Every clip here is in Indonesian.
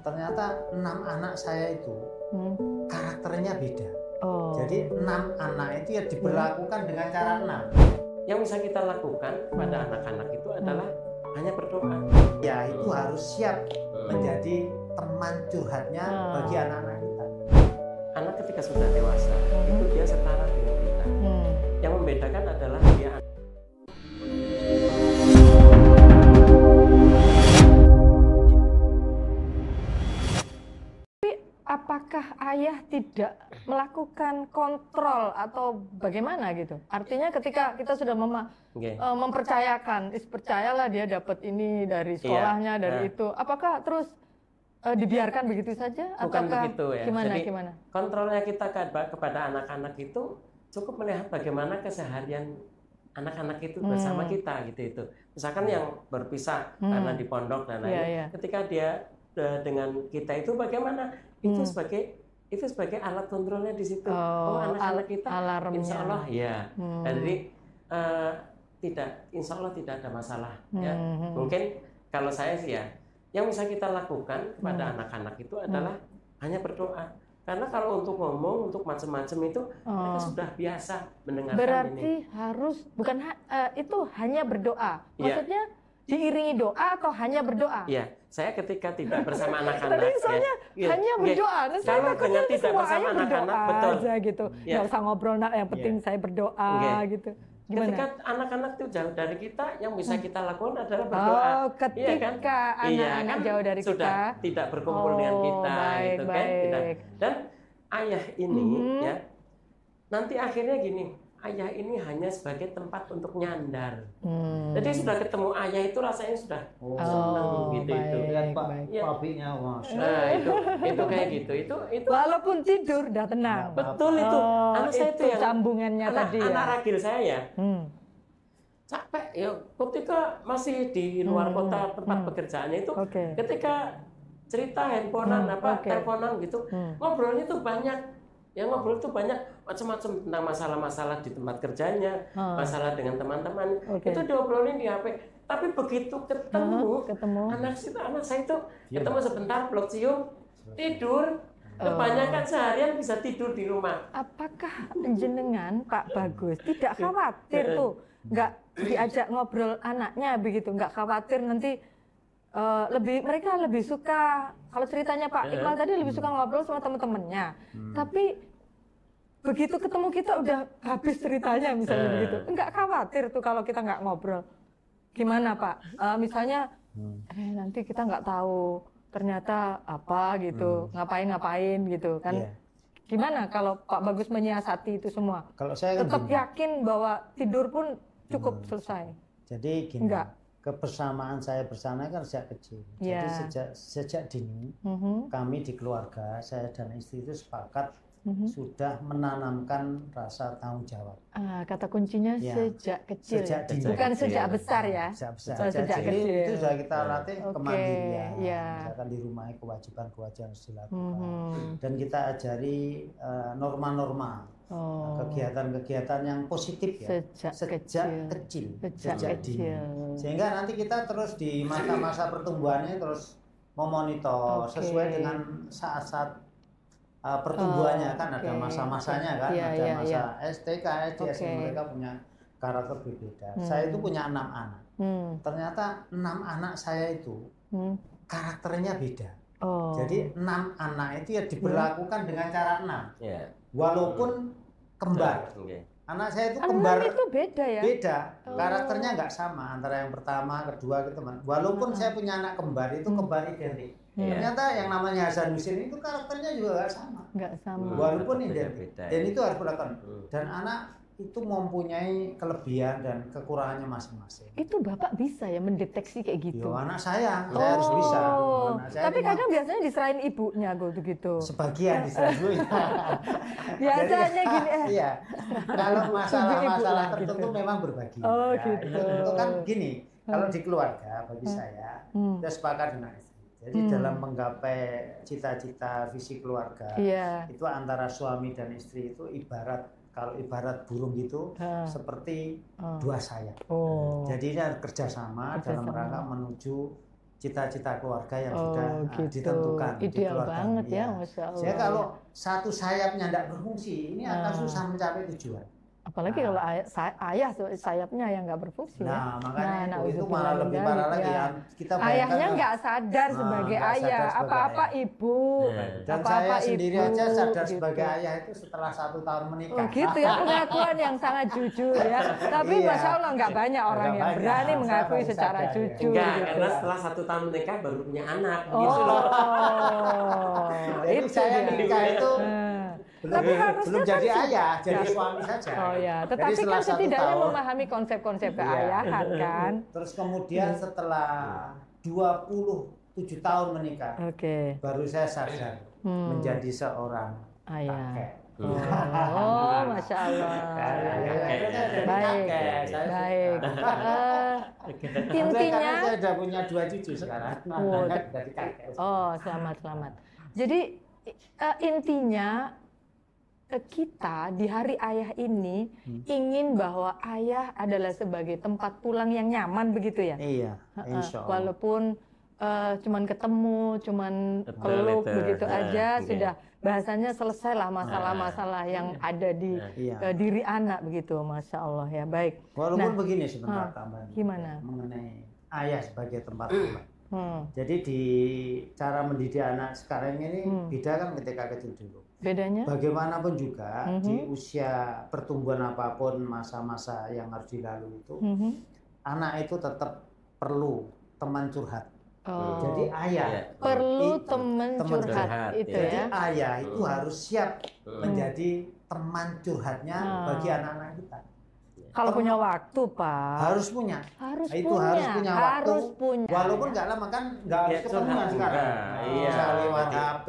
ternyata 6 anak saya itu karakternya beda. Jadi 6 anak itu ya diberlakukan dengan cara 6. Yang bisa kita lakukan pada anak-anak itu adalah hanya berdoa. Ya itu harus siap menjadi teman curhatnya bagi anak-anak kita. Anak ketika sudah dewasa itu dia setara dengan kita. Yang membedakan adalah dia. Apakah ayah tidak melakukan kontrol atau bagaimana gitu? Artinya ketika kita sudah mempercayakan, percayalah dia dapat ini dari sekolahnya, dari itu. Apakah terus dibiarkan begitu saja? Bukan Ataukah begitu ya. Jadi, gimana? kontrolnya kita kepada anak-anak itu cukup melihat bagaimana keseharian anak-anak itu bersama kita gitu itu. Misalkan yang berpisah karena di pondok dan lain-lain. Ketika dia dengan kita itu bagaimana? Itu sebagai alat kontrolnya di situ. Anak-anak kita alarmnya. insya Allah ya. Jadi insya Allah tidak ada masalah. Ya. Mungkin kalau saya sih ya, yang bisa kita lakukan kepada anak-anak itu adalah hanya berdoa. Karena kalau untuk ngomong, untuk macam-macam itu mereka sudah biasa mendengarkan. Berarti ini. harus bukan itu hanya berdoa. Maksudnya diiringi doa atau hanya berdoa? Iya, saya ketika tidak bersama anak-anak. Tadi soalnya hanya berdoa. Dan saya kalau dengan tidak bersama anak-anak, betul. Aja gitu. Nggak usah ngobrol, yang penting saya berdoa gitu. Gimana? Ketika anak-anak itu jauh dari kita, yang bisa kita lakukan adalah berdoa. Ketika anak-anak jauh dari kita, sudah tidak berkumpul dengan kita, gitu kan? Tidak. Dan ayah ini ya, nanti akhirnya gini. Ayah ini hanya sebagai tempat untuk nyandar. Jadi sudah ketemu ayah itu rasanya sudah senang gitu itu. Lihat papinya, Nah itu kayak gitu. Itu walaupun tidur udah tenang. Betul itu. Anak saya itu yang sambungannya tadi ya. Anak ragil saya ya. Capek ya ketika masih di luar kota tempat pekerjaannya itu. Ketika cerita handphonean teleponan gitu, ngobrolnya tuh banyak. Yang ngobrol itu banyak macam-macam tentang masalah-masalah di tempat kerjanya, masalah dengan teman-teman. Itu diobrolin di HP. Tapi begitu ketemu anak saya itu ketemu sebentar, peluk cium, tidur. Kebanyakan seharian bisa tidur di rumah. Apakah jenengan Pak Bagus tidak khawatir tuh nggak diajak ngobrol anaknya begitu, nggak khawatir nanti mereka lebih suka, kalau ceritanya Pak Iqbal tadi lebih suka ngobrol sama teman-temannya, tapi begitu ketemu kita udah habis ceritanya misalnya begitu, nggak khawatir tuh kalau kita nggak ngobrol, gimana Pak? Misalnya nanti kita nggak tahu ternyata apa gitu, ngapain gitu kan? Gimana kalau Pak Bagus menyiasati itu semua? Kalau saya tetap yakin bahwa tidur pun cukup selesai. Jadi gini. Enggak. Kebersamaan saya bersama kan sejak kecil. Jadi sejak dini kami di keluarga, saya dan istri itu sepakat sudah menanamkan rasa tanggung jawab. Kata kuncinya sejak kecil. Bukan sejak besar ya. Sejak kecil itu sudah kita latih kemandirian. Misalkan di rumah kewajiban-kewajiban harus dilakukan. Dan kita ajari norma-norma. Kegiatan-kegiatan yang positif ya sejak kecil. Sehingga nanti kita terus di masa-masa pertumbuhannya terus memonitor sesuai dengan saat-saat pertumbuhannya kan ada masa-masanya kan, ada masa STK, SDS mereka punya karakter berbeda. Saya itu punya 6 anak. Ternyata 6 anak saya itu karakternya beda. Jadi 6 anak itu ya diberlakukan dengan cara 6. Walaupun kembar. Anak saya itu kembar. Itu beda ya? Beda. Karakternya nggak sama antara yang pertama, kedua gitu. Walaupun saya punya anak kembar itu kembar identik. Ternyata yang namanya Hasan Husin itu karakternya juga nggak sama. Walaupun identik. Dan itu harus dilakukan. Dan anak itu mempunyai kelebihan dan kekurangannya masing-masing. Itu Bapak bisa ya mendeteksi kayak gitu? Anak saya harus bisa. Tapi kadang biasanya diserahin ibunya gitu. Sebagian diserahin ibunya. Biasanya gini. Iya. Kalau masalah-masalah tertentu memang berbagi. Gitu. Itu kan gini. Kalau di keluarga bagi saya, kita sepakat dengan istri. Jadi dalam menggapai cita-cita visi keluarga, itu antara suami dan istri itu ibarat burung gitu seperti dua sayap. Jadi ini harus kerjasama dalam rangka menuju cita-cita keluarga yang sudah ditentukan. Ideal banget ya, Masya Allah. Jadi kalau satu sayapnya tidak berfungsi, ini akan susah mencapai tujuan. Apalagi kalau ayah sayapnya yang nggak berfungsi. Nah, makanya itu malah lebih parah lagi ya. Kita ayahnya nggak sadar sebagai ayah, apa-apa ibu. Dan saya sendiri aja sadar sebagai ayah itu setelah 1 tahun menikah. Oh gitu ya, pengakuan yang sangat jujur ya. Tapi Masya Allah nggak banyak orang yang berani mengakui secara jujur. Enggak, gitu. karena setelah 1 tahun menikah baru punya anak. Gitu loh. Jadi saya menikah itu belum jadi ayah, jadi suami saja. Oh ya, tetapi kan setidaknya memahami konsep-konsep keayahan kan. Terus kemudian setelah 27 tahun menikah, baru saya sadar menjadi seorang kakek. Oh, Masya Allah. Baik. Intinya saya sudah punya 2 cucu sekarang. Oh, selamat. Jadi intinya kita di hari ayah ini ingin bahwa ayah adalah sebagai tempat pulang yang nyaman begitu ya? Iya, insya Allah. Walaupun cuman ketemu, cuman peluk begitu aja sudah bahasanya selesailah masalah-masalah yang ada di diri anak begitu, Masya Allah ya. Baik. Walaupun begini sebentar tambahan. Gimana? Mengenai ayah sebagai tempat pulang. Jadi di cara mendidik anak sekarang ini beda kan ketika kecil dulu. Bedanya? Bagaimanapun juga di usia pertumbuhan apapun masa-masa yang harus dilalui itu, anak itu tetap perlu teman curhat. Jadi ayah perlu teman curhat itu Jadi ya. ayah itu harus siap menjadi teman curhatnya bagi anak-anak kita. Kalau punya waktu, Pak. Harus punya. Harus punya waktu. Punya. Walaupun nggak lama kan nggak harus ketemuan sekarang. Bisa lewat HP.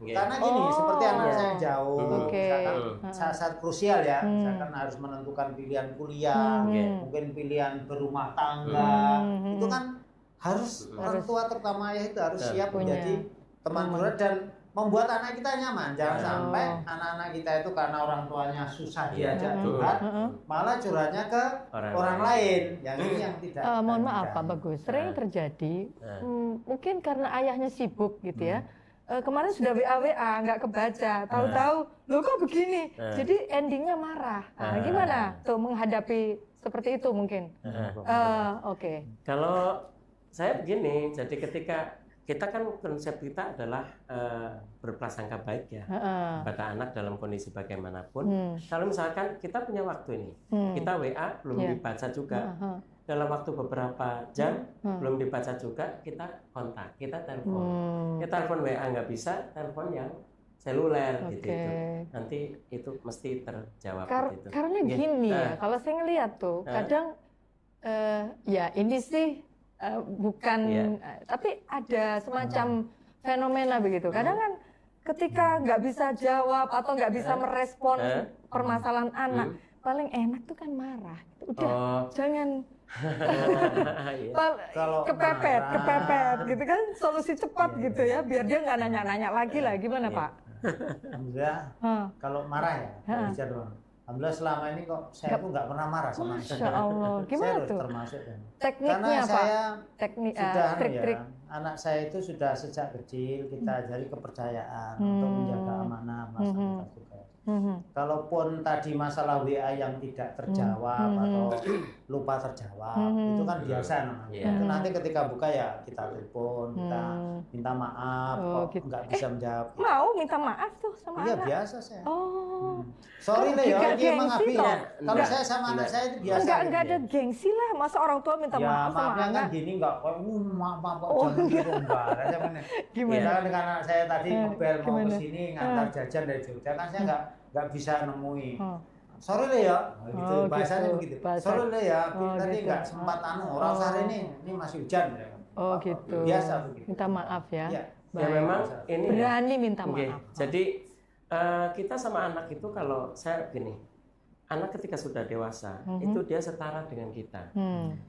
Karena gini, seperti anak saya jauh, misalkan saat krusial ya, misalkan harus menentukan pilihan kuliah, mungkin pilihan berumah tangga, itu kan harus orang tua terutama ayah itu harus siap menjadi teman curhat dan membuat anak kita nyaman. Jangan sampai anak-anak kita itu karena orang tuanya susah diajak curhat, malah curhatnya ke orang lain. Yang ini yang tidak. Mohon maaf Pak Bagus, sering terjadi. Mungkin karena ayahnya sibuk gitu ya. Kemarin sudah WA nggak kebaca, tahu-tahu lo kok begini. Jadi endingnya marah. Gimana tuh menghadapi seperti itu mungkin? Oke. Kalau saya begini, jadi ketika kita kan konsep kita adalah berprasangka baik ya pada anak dalam kondisi bagaimanapun. Kalau misalkan kita punya waktu ini, kita WA belum dibaca juga, dalam waktu beberapa jam belum dibaca juga, kita kontak, kita telepon. Kita telepon WA nggak bisa, telepon yang seluler gitu. Nanti itu mesti terjawab. Gitu. Karena gini ya, kalau saya ngeliat tuh kadang ya ini sih bukan, tapi ada semacam fenomena begitu. Kadang kan ketika nggak bisa jawab atau nggak bisa merespon permasalahan anak, paling enak tuh kan marah. Udah, jangan kepepet gitu kan, solusi cepat gitu ya, biar dia nggak nanya-nanya lagi lah. Gimana Pak? Alhamdulillah, kalau marah ya, bisa doang. Alhamdulillah selama ini kok saya tuh nggak pernah marah sama anak. Masya Allah, gimana saya tuh? Termasuk ya. Tekniknya karena Pak? Saya teknik sudah trik-trik. Anak saya itu sudah sejak kecil kita ajari kepercayaan untuk menjaga amanah masalah tugas. Kalaupun tadi masalah WA yang tidak terjawab atau lupa terjawab, itu kan biasa namanya. Itu nanti ketika buka ya kita telepon, kita minta maaf kok nggak bisa menjawab. Mau minta maaf tuh sama iya, anak? biasa saya. Sorry deh ya, dia mengafi ya. Kalau saya sama anak saya itu biasa. Enggak ada gengsi lah, masa orang tua minta maaf sama maafnya anak? kan gini enggak, maaf jangan gitu enggak. Gimana dengan anak saya tadi ngobel mau ke sini ngantar jajan dari Jogja, kan saya nggak bisa nemui. Sorry deh ya, gitu bahasanya begitu. Sorry deh ya, tadi nggak sempat orang sehari ini masih hujan. Gitu. Biasa begitu. Minta maaf ya. Ya memang ini berani minta maaf. Jadi kita sama anak itu kalau saya gini, anak ketika sudah dewasa itu dia setara dengan kita.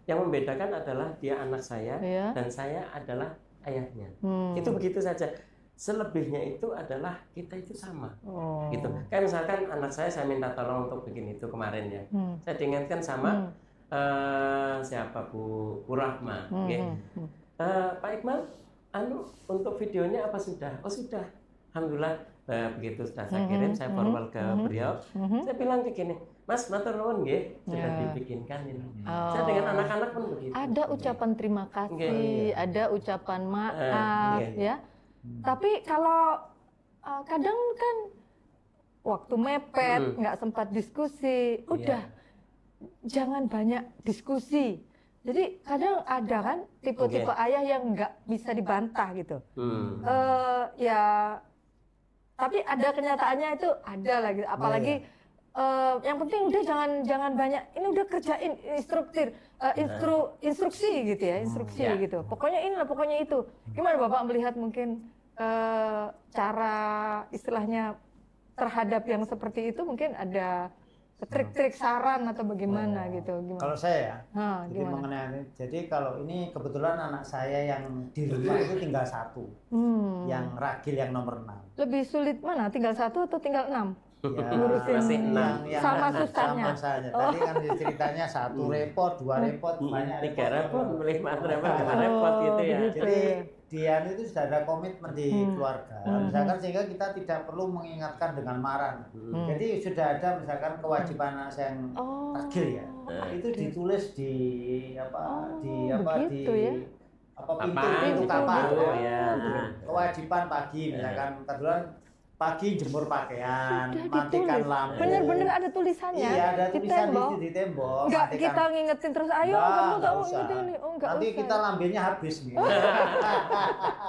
Yang membedakan adalah dia anak saya dan saya adalah ayahnya. Itu begitu saja. Selebihnya itu adalah kita itu sama. Gitu. Kayak misalkan anak saya minta tolong untuk bikin itu kemarin ya. Saya diingatkan sama siapa Bu Rahma. Pak Iqbal, untuk videonya apa sudah? Oh sudah, alhamdulillah. Begitu sudah saya kirim, saya forward ke beliau. Saya bilang ke gini, Mas, matur nuwun nggih, sudah dibikinkan ini. Saya dengan anak-anak pun begitu. Ada ucapan terima kasih, ada ucapan maaf, ya. Tapi kalau kadang kan waktu mepet, nggak sempat diskusi, udah jangan banyak diskusi. Jadi kadang ada kan tipe-tipe ayah yang nggak bisa dibantah gitu. Ya. Tapi ada kenyataannya itu ada lagi, apalagi yang penting udah jangan banyak. Ini udah kerjain instruksi gitu ya, instruksi gitu. Pokoknya inilah, pokoknya itu. Gimana Bapak melihat mungkin cara istilahnya terhadap yang seperti itu, mungkin ada trik-trik saran atau bagaimana gitu? Gimana? Kalau saya jadi mengenai, jadi kalau ini kebetulan anak saya yang di rumah itu tinggal 1, yang ragil yang nomor 6. Lebih sulit mana? Tinggal 1 atau tinggal 6? Ya, ngurusin yang sama susahnya. Tadi kan ceritanya 1 repot, 2 repot, banyak 3 repot, 5 repot gitu ya. Jadi Dian itu sudah ada komitmen di keluarga, misalkan sehingga kita tidak perlu mengingatkan dengan marah. Jadi sudah ada misalkan kewajiban anak saya yang ragil ya, itu ditulis di pintu kamar. Kewajiban pagi misalkan kebetulan pagi jemur pakaian, matikan lampu. Bener-bener ada tulisannya. Iya, ada tulisan di tembok. Enggak kita ngingetin terus, ayo kamu ngingetin ini. Oh, enggak nanti usah. kita lambenya habis nih.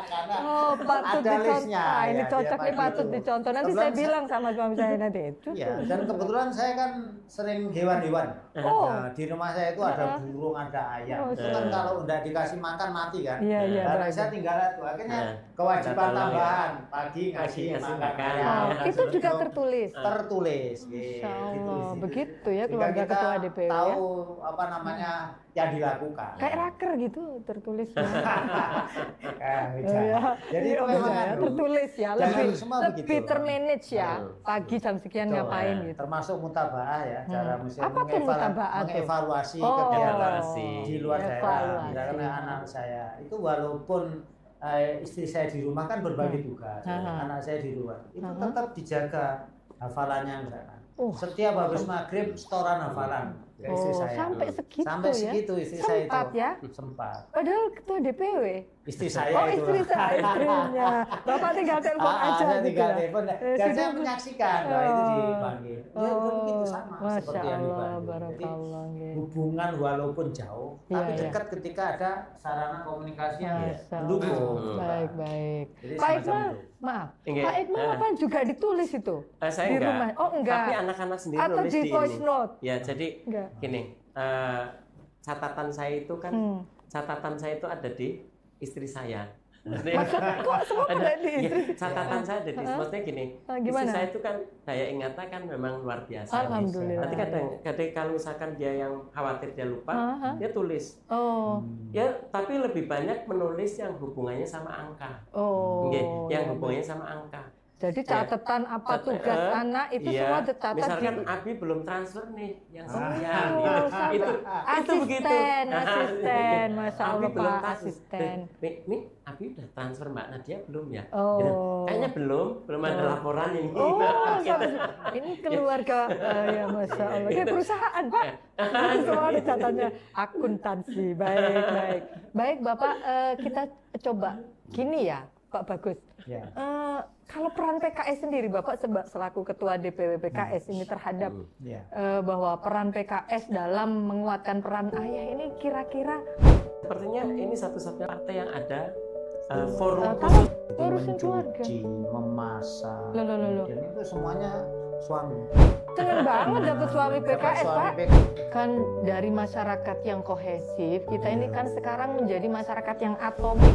Karena patut ada listnya. Ini cocok nih, patut dicontoh. Nanti saya bilang sama suami saya nanti itu. Iya, dan kebetulan saya kan sering hewan-hewan. Nah, di rumah saya itu ada burung, ada ayam. Itu kan kalau udah dikasih makan mati kan. Karena saya tinggal itu. Akhirnya kewajiban tambahan pagi ngasih makan. Itu juga tertulis. Tertulis. Masya Allah, begitu ya keluarga ketua DPW. Tahu apa namanya yang dilakukan. Kayak raker gitu tertulis. Jadi itu memang tertulis ya, lebih termanage ya. Pagi jam sekian ngapain gitu. Termasuk mutabaah ya, cara mengevaluasi kegiatan di luar daerah. Misalkan anak saya itu walaupun istri saya di rumah kan berbagi tugas, anak saya di luar itu tetap dijaga hafalannya misalkan. Setiap habis maghrib setoran hafalan istri saya. Sampai segitu istri saya itu. Ya? Sempat. Padahal ketua DPW. Istri saya itu. Istrinya. Bapak tinggal telepon aja. Tinggal telepon. Dan saya menyaksikan bahwa itu dipanggil. Ya begitu sama seperti yang dipanggil. Jadi hubungan walaupun jauh, tapi dekat ketika ada sarana komunikasi yang mendukung. Baik. Pak Iqbal, maaf. Pak Iqbal apa juga ditulis itu? Saya di enggak. Rumah? Oh enggak. Tapi anak-anak sendiri atau nulis di voice note? Ya jadi gini, catatan saya itu kan, catatan saya itu ada di istri saya. Maksudnya kok semua ada di istri? Catatan saya ada di, maksudnya gini, istri saya itu kan daya ingatnya kan memang luar biasa. Alhamdulillah. Nanti kadang kalau misalkan dia yang khawatir dia lupa, dia tulis. Ya, tapi lebih banyak menulis yang hubungannya sama angka. Yang hubungannya sama angka. Jadi catatan apa tugas anak itu semua tercatat. Misalkan Abi belum transfer nih yang sekian itu begitu. Asisten, Masya Allah Pak, asisten. Nih Abi udah transfer Mbak Nadia belum ya? Kayaknya belum ada laporan ini. Ini keluarga ya Masya Allah. Ini perusahaan Pak. Itu semua ada catatannya akuntansi. Baik Bapak, kita coba gini ya Pak Bagus. Kalau peran PKS sendiri, Bapak selaku Ketua DPW PKS ini terhadap bahwa peran PKS dalam menguatkan peran ayah ini kira-kira sepertinya ini satu-satunya partai yang ada forum khusus urusin keluarga, memasak, dan itu semuanya suami. Seneng banget dapat suami PKS Pak. Kan dari masyarakat yang kohesif, kita ini kan sekarang menjadi masyarakat yang atomik.